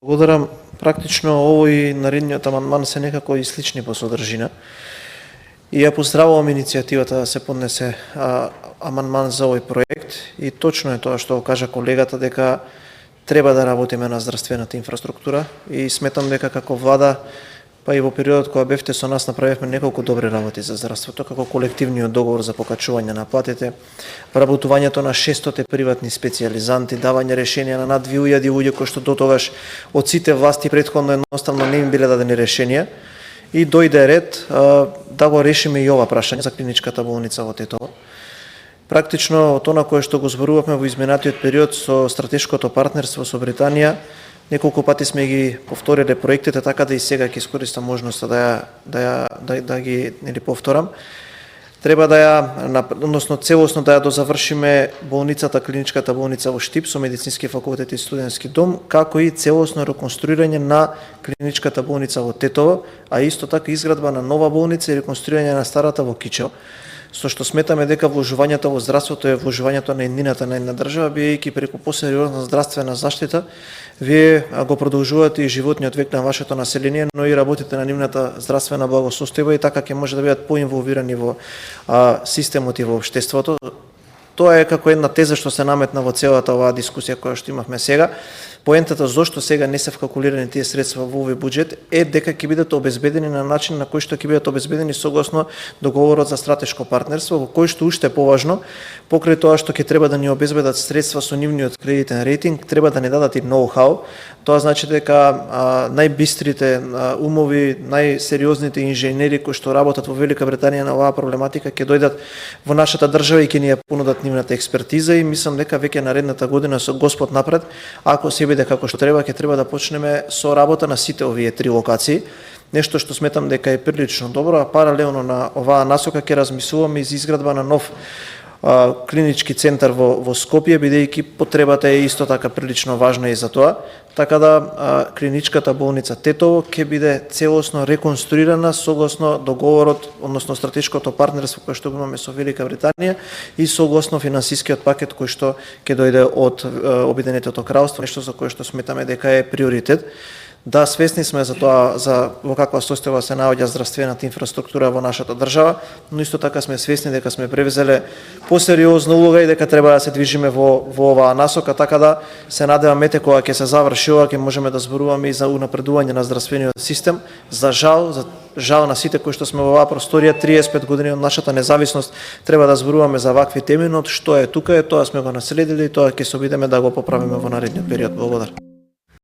Благодарам. Практично овој наредниот амандман се некако и слични по содржина. И ја поздравувам иницијативата да се поднесе амандман за овој проект и точно е тоа што кажа колегата дека треба да работиме на здравствената инфраструктура и сметам дека како влада па и во периодот кога бевте со нас направивме неколку добри работи за здравството, како колективниот договор за покачување на платите, вработувањето на 600 приватни специјализанти, давање решенија на над 2000 луѓе кои што дотогаш од сите власти претходно едноставно не им биле дадени решенија и дојде ред да го решиме и ова прашање за клиничката болница во Тетово. Практично тоа на кое што го зборувавме во изминатиот период со стратешкото партнерство со Британија, неколку пати сме ги повториле проектите, така да и сега ќе искористам можноста да ги повторам. Треба да ја, односно целосно да ја дозавршиме болницата, клиничката болница во Штип со медицински факултет и студентски дом, како и целосно реконструирање на клиничката болница во Тетово, а исто така изградба на нова болница и реконструирање на старата во Кичево. Со што сметаме дека вложувањето во здравството е вложувањето на еднината на една држава, бидејќи преку посериозна здравствена заштита, вие го продолжувате и животниот век на вашето население, но и работите на нивната здравствена благосостојба и така ќе може да бидат поинволвирани во системот и во општеството. Тоа е како една теза што се наметна во целата оваа дискусија која што имавме сега. Поентата зошто сега не се вкалкулирани тие средства во овој буџет е дека ќе бидат обезбедени на начин на кој што ќе бидат обезбедени согласно договорот за стратешко партнерство, во кој што уште поважно, покрај тоа што ќе треба да ни обезбедат средства со нивниот кредитен рейтинг, треба да ни дадат и ноу-хау. Тоа значи дека најбистрите умови, најсериозните инженери кои што работат во Велика Британија на оваа проблематика ќе дојдат во нашата држава и ќе ни ја понудат нивната експертиза и мислам дека веќе наредната година со Господ напред, ако се биде како што треба, ќе треба да почнеме со работа на сите овие три локации. Нешто што сметам дека е прилично добро, а паралелно на оваа насока ќе размислуваме и за изградба на нов клинички центар во Скопје, бидејќи потребата е исто така прилично важна и за тоа, така да клиничката болница Тетово ќе биде целосно реконструирана согласно договорот, односно стратешкото партнерство кое што го имаме со Велика Британија и согласно финансискиот пакет кој што ќе дојде од Обединетото кралство, нешто за кое што сметаме дека е приоритет. Да, свесни сме за тоа, за во каква состојба се наоѓа здравствената инфраструктура во нашата држава, но исто така сме свесни дека сме превзеле посериозна улога и дека треба да се движиме во оваа насока, така да се надеваме кога ќе се заврши ова, ќе можеме да зборуваме и за унапредување на здравствениот систем. За жал на сите кои што сме во оваа просторија, 35 години од нашата независност, треба да зборуваме за вакви теми, но што е тука е, тоа сме го наследили и тоа ќе се обидеме да го поправиме во наредниот период. Благодарам.